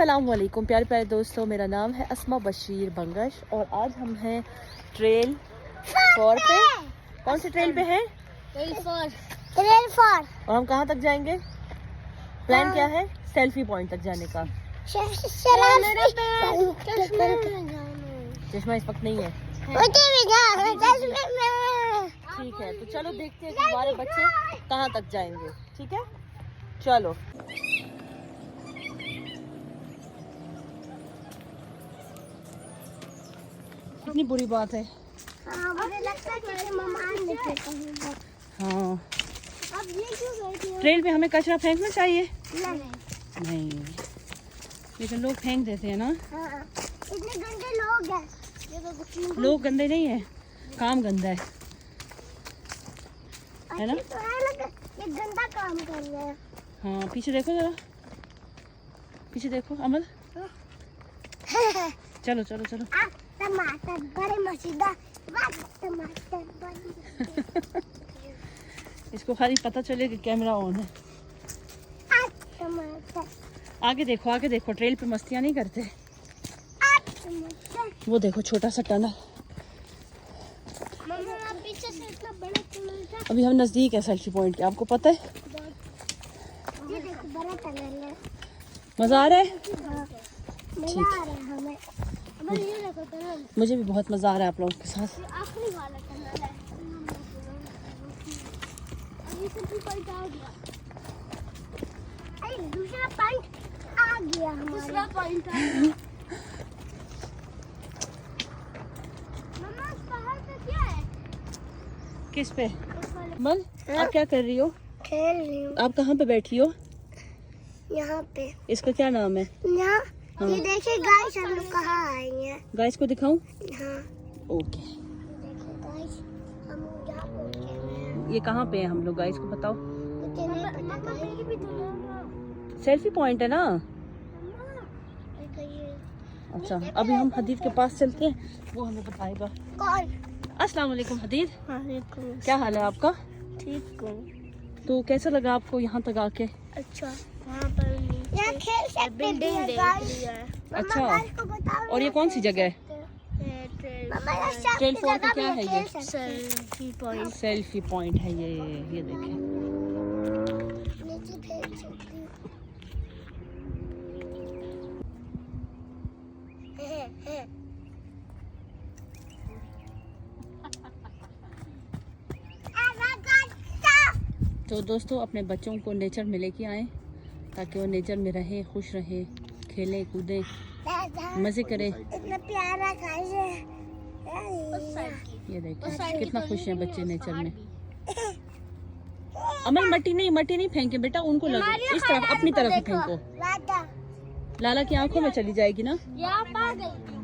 अस्सलामुअलैकुम प्यारे प्यारे दोस्तों, मेरा नाम है अस्मा बशीर बंगश और आज हम हैं ट्रेल 4 पे। कौन से ट्रेल पे हैं? ट्रेल 4। और हम कहाँ तक जाएंगे? प्लान क्या है? सेल्फी पॉइंट तक जाने का। चश्मा इस वक्त नहीं है। ठीक है, तो चलो देखते हैं कि हमारे बच्चे कहाँ तक जाएंगे। ठीक है, चलो। कितनी बुरी बात है। मुझे लगता है कि मेहमान नहीं। हाँ, अब ये क्यों बैठी हो? ट्रेल पे हमें कचरा फेंकना चाहिए? नहीं। लेकिन लोग फेंक देते हैं ना। हाँ, इतने गंदे लोग हैं। ये तो लोग गंदे नहीं है, काम गंदा है ना? तो है ना, ये गंदा काम कर रहे हैं। हाँ, पीछे देखो जरा, पीछे देखो अमल। चलो चलो चलो। टमाटर बड़े मसीदा, टमाटर बड़े। इसको खाली पता चले कि कैमरा ऑन है। टमाटर आगे देखो, ट्रेल पे मस्तियाँ नहीं करते। टमाटर। वो देखो छोटा सा टनल। मम्मा आप पीछे से इतना बड़ा टमाटर। अभी हम नजदीक है सेल्फी पॉइंट के, आपको पता है? ये देखो बड़ा टनल है। मजा आ रहा है? मजा आ रहा है हमें। ये देखो टनल। मुझे भी बहुत मजा आ रहा है आप लोगों के साथ। ये आखिरी वाला टनल है। अब ये सब पॉइंट आ गया। अरे दूसरा पॉइंट आ गया हमारा। दूसरा पॉइंट आ गया। मम्मा इस पहाड़ पे क्या है? किस पे? अमल, आप क्या कर रही हो? खेल रही हूँ। आप कहाँ पे बैठी हो? यहाँ पे। इसका क्या नाम है? यहाँ हाँ। ये देखिए गाइस, हम लोग कहाँ आए हैं। गाइस को दिखाऊं? हाँ ओके। देखिए गाइस, हम लोग यहाँ पहुँच गए हैं। ये कहाँ पे है हम लोग? गाइस को बताओ। मुझे नहीं पता गाइस। सेल्फी पॉइंट है ना? देखो ये अच्छा, अभी हम हदीद के पास चलते हैं, वो हमें बताएगा। कौन? अस्सलाम वालेकुम हदीद, वालेकुम। क्या हाल है आपका? ठीक हूँ। तो कैसा लगा आपको यहाँ तक आके? अच्छा, वहाँ पर यहाँ खेल सकते हैं। बिल्डिंग देख लिया है। अच्छा, गाइस को बताओ और ये कौन सी जगह है? ट्रेल 4 पे क्या है ये? Selfie point. सेल्फी पॉइंट है ये देखें। नीचे फेंक सकती हूँ। तो दोस्तों, अपने बच्चों को नेचर में लेके आए ताकि वो नेचर में रहे, खुश रहे, खेलें कूदें, मज़े करें। इतना प्यारा गाइस है। ये देखिए कितना खुश हैं बच्चे नेचर में। अमल, मट्टी नहीं फेंके बेटा, उनको लगे इस तरफ, अपनी तरफ ही फेंको। लाला की आंखों में चली जाएगी ना। यहाँ पर